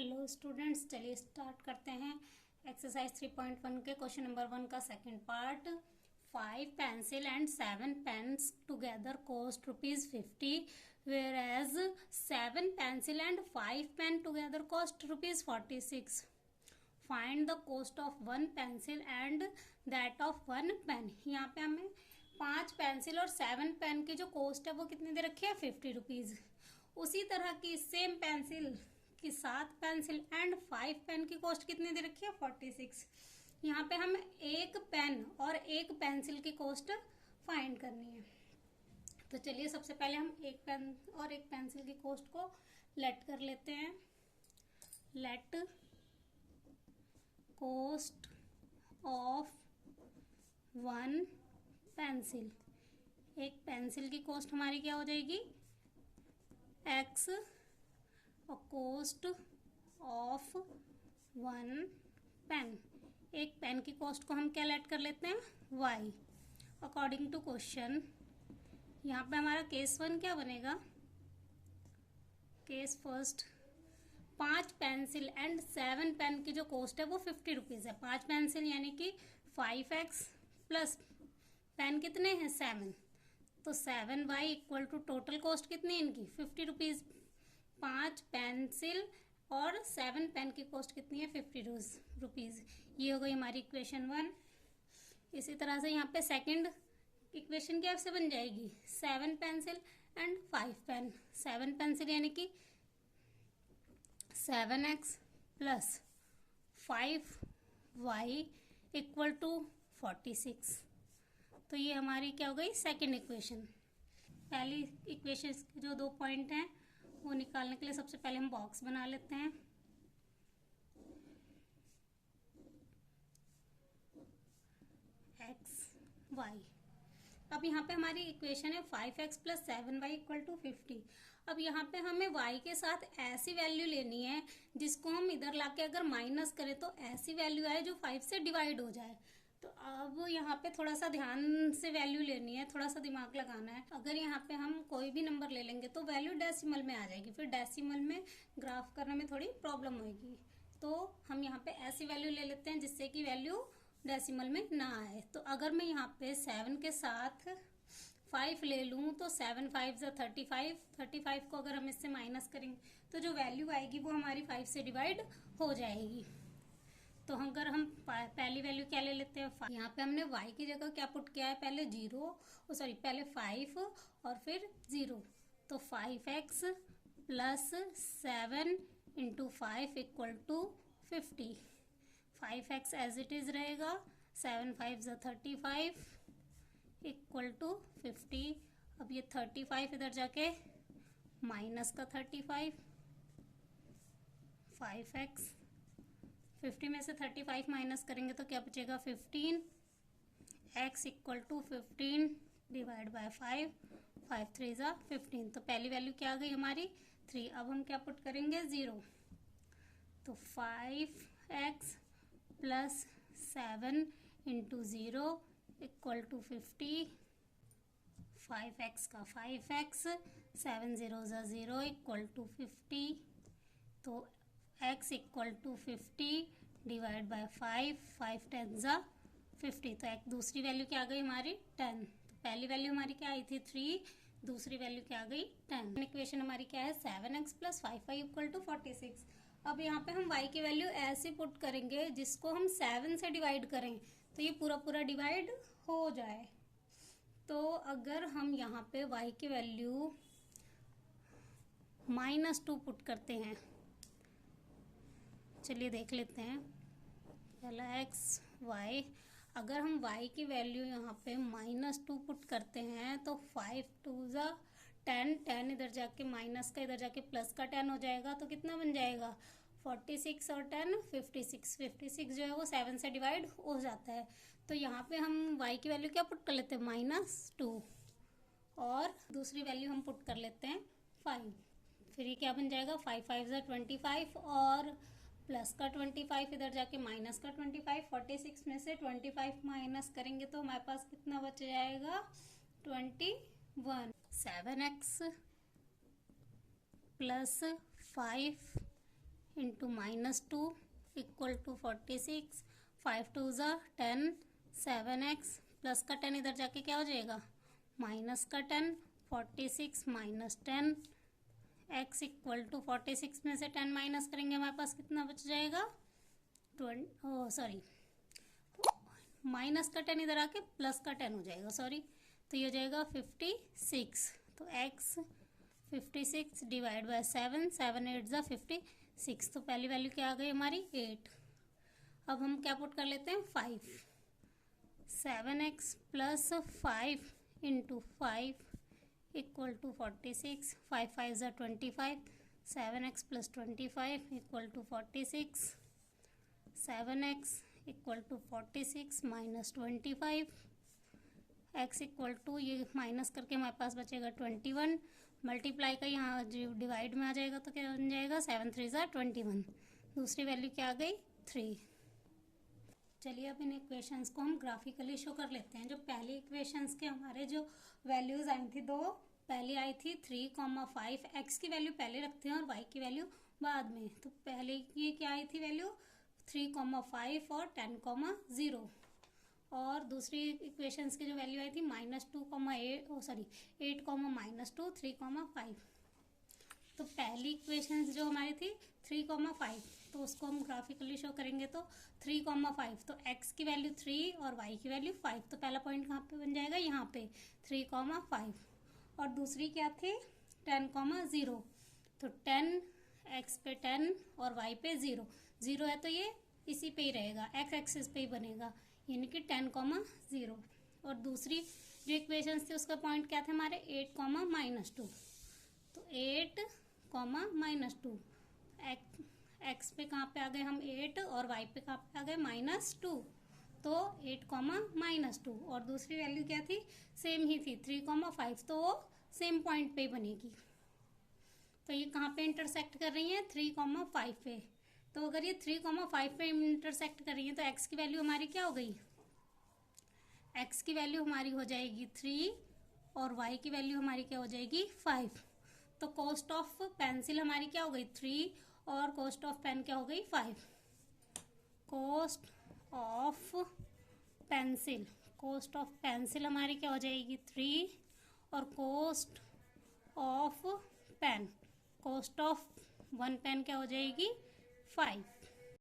Hello students, चलिए start करते हैं एक्सरसाइज 3.1 के क्वेश्चन नंबर 1 का second part. 5 pencil and 7 pens together cost ₹50, whereas 7 pencil and 5 pen together cost ₹46. Find the cost of 1 pencil and that of 1 pen। यहाँ पे हमें 5 pencil और 7 pen की जो कॉस्ट है वो कितनी दे रखी है, ₹50। उसी तरह की सेम पेंसिल की 7 पेंसिल एंड 5 पेन की कॉस्ट कितनी दे रखी है, 46। यहाँ पे हमें एक पेन और एक पेंसिल की कॉस्ट फाइंड करनी है। तो चलिए सबसे पहले हम एक पेन और एक पेंसिल की कॉस्ट को लेट कर लेते हैं। लेट कॉस्ट ऑफ 1 पेंसिल, एक पेंसिल की कॉस्ट हमारी क्या हो जाएगी, x, और कॉस्ट ऑफ 1 पेन, एक पेन की कॉस्ट को हम क्या लेट कर लेते हैं, y। अकॉर्डिंग टू क्वेश्चन यहाँ पे हमारा केस 1 क्या बनेगा, case first 5 pencil and 7 pen की जो कॉस्ट है वो ₹50 है। 5 पेंसिल यानी कि 5x प्लस पेन कितने हैं, 7, तो 7y equal to total cost कितनी है इनकी, ₹50। 5 पेंसिल और 7 पेन की कॉस्ट कितनी है, ₹50। ये हो गई हमारी इक्वेशन 1। इसी तरह से यहाँ पे सेकंड इक्वेशन क्या से बन जाएगी, 7 पेंसिल एंड 5 पेन। 7 पेंसिल यानी कि 7x plus 5y equal to 46। तो ये हमारी क्या हो गई, सेकंड इक्वेशन। पहली इक्वेशन के जो 2 पॉइंट हैं वो निकालने के लिए सबसे पहले हम बॉक्स बना लेते हैं। x y, अब यहाँ पे हमारी इक्वेशन है 5x plus 7y equal to 50। अब यहाँ पे हमें y के साथ ऐसी वैल्यू लेनी है जिसको हम इधर लाके अगर माइनस करें तो ऐसी वैल्यू आए जो 5 से डिवाइड हो जाए। तो अब यहाँ पे थोड़ा सा ध्यान से वैल्यू लेनी है, थोड़ा सा दिमाग लगाना है। अगर यहाँ पे हम कोई भी नंबर ले लेंगे तो वैल्यू डेसिमल में आ जाएगी, फिर डेसिमल में ग्राफ करने में थोड़ी प्रॉब्लम होगी। तो हम यहाँ पे ऐसी वैल्यू ले लेते हैं जिससे कि वैल्यू डेसिमल में ना आए। तो अगर मैं यहाँ पे 7 के साथ 5 ले लूँ तो 7 5 जा 35, 35 को अगर हम इससे माइनस करेंगे तो जो वैल्यू आएगी वो हमारी 5 से डिवाइड हो जाएगी। तो अगर हम पहली वैल्यू क्या ले लेते हैं, यहाँ पे हमने y की जगह क्या पुट किया है, पहले 5 और फिर 0। तो 5x plus 7 into 5 equal to 50। 5x as it is रहेगा, 7 5 जा 35 इक्वल टू 50। अब ये 35 इधर जाके माइनस का 35, 5x 50 में से 35 माइनस करेंगे तो क्या बचेगा, 15। x equal to 15 divide by 5, 5 3 जा 15। तो पहली वैल्यू क्या आ गई हमारी, 3। अब हम क्या पुट करेंगे, 0। तो 5x plus 7 into 0 equal to 50। 5x का 5x, 7 0 जा 0 इक्वल टू 50। तो x equal to 50 divide by 5, 5 10 जा 50। तो एक दूसरी वैल्यू क्या आ गई हमारी, 10। तो पहली वैल्यू हमारी क्या आई थी, 3, दूसरी वैल्यू क्या आ गई, 10। इक्वेशन हमारी क्या है, 7x plus 5y equal to 46। अब यहाँ पे हम y की वैल्यू ऐसे पुट करेंगे जिसको हम 7 से डिवाइड करें तो ये पूरा पूरा डिवाइड हो जाए। तो अगर हम यहाँ पे y की वैल्यू -2 पुट करते हैं, चलिए देख लेते हैं। पहला x y, अगर हम y की वैल्यू यहाँ पे -2 पुट करते हैं तो 5 2 जा 10, 10 इधर जाके माइनस का इधर जाके प्लस का 10 हो जाएगा। तो कितना बन जाएगा, 46 और 10 56। 56 जो है वो 7 से डिवाइड हो जाता है। तो यहाँ पे हम y की वैल्यू क्या पुट कर लेते हैं, -2, और दूसरी वैल्यू हम पुट कर लेते हैं 5। फिर ये क्या बन जाएगा, 5 5 जा 25 और प्लस का 25 इधर जाके माइनस का 25। 46 में से 25 माइनस करेंगे तो हमारे पास कितना बच जाएगा, 21। 7x plus 5 into -2 equal to 46, 5 2 ज़ा 10, 7x प्लस का 10 इधर जाके क्या हो जाएगा माइनस का 10, 46 माइनस 10, x इक्वल टू 46 में से 10 माइनस करेंगे हमारे पास कितना बच जाएगा 20, माइनस का 10 इधर आके प्लस का 10 हो जाएगा, सॉरी, तो ये हो जाएगा 56। तो x 56 डिवाइड बाय 7, 7 8 ज़ा 56, तो पहली वैल्यू क्या आ गई हमारी 8। अब हम क्या पुट कर लेते हैं 5, 7x plus 5 into 5 equal to 46, 5 5 ज़ा 25, 7x plus 25 equal to 46, 7x equal to 46 minus 25, x equal to ये माइनस करके हमारे पास बचेगा 21, मल्टीप्लाई का यहाँ डिवाइड में आ जाएगा तो क्या बन जाएगा 7 3 ज़ा 21, दूसरी वैल्यू क्या आ गई 3। चलिए अब इन इक्वेशंस को हम ग्राफिकली शो कर लेते हैं। जो पहली इक्वेशंस के हमारे जो वैल्यूज़ आई थी दो, पहली आई थी 3,5, एक्स की वैल्यू पहले रखते हैं और वाई की वैल्यू बाद में। तो पहले की क्या आई थी वैल्यू 3,5 और 10,0, और दूसरी इक्वेशंस की जो वैल्यू आई थी -2,8 -2 3,5। तो पहली इक्वेशन जो हमारी थी 3,5, तो उसको हम ग्राफिकली शो करेंगे तो 3,5, तो x की वैल्यू 3 और y की वैल्यू 5, तो पहला पॉइंट कहाँ पे बन जाएगा यहाँ पे 3,5। और दूसरी क्या थी 10,0, तो 10 x पे 10 और y पे 0, 0 है तो ये इसी पे ही रहेगा, x एक्सिस पे ही बनेगा, यानी कि 10,0। और दूसरी जो इक्वेशन थी उसका पॉइंट क्या था हमारे 8,-2, तो 8,-2, एक्स पे कहाँ पे आ गए हम 8 और वाई पे कहाँ पे आ गए -2, तो 8,-2। और दूसरी वैल्यू क्या थी सेम ही थी 3,5, तो वो सेम पॉइंट पे ही बनेगी। तो ये कहाँ पे इंटरसेक्ट कर रही हैं 3,5 पे। तो अगर ये 3,5 पे इंटरसेक्ट कर रही हैं तो एक्स की वैल्यू हमारी क्या हो गई, एक्स की वैल्यू हमारी हो जाएगी 3 और वाई की वैल्यू हमारी क्या हो जाएगी 5। तो कॉस्ट ऑफ पेंसिल हमारी क्या हो गई 3 और कॉस्ट ऑफ पेन क्या हो गई 5। Cost of pencil, cost of pencil हमारी क्या हो जाएगी 3 और cost of pen, cost of 1 pen क्या हो जाएगी 5।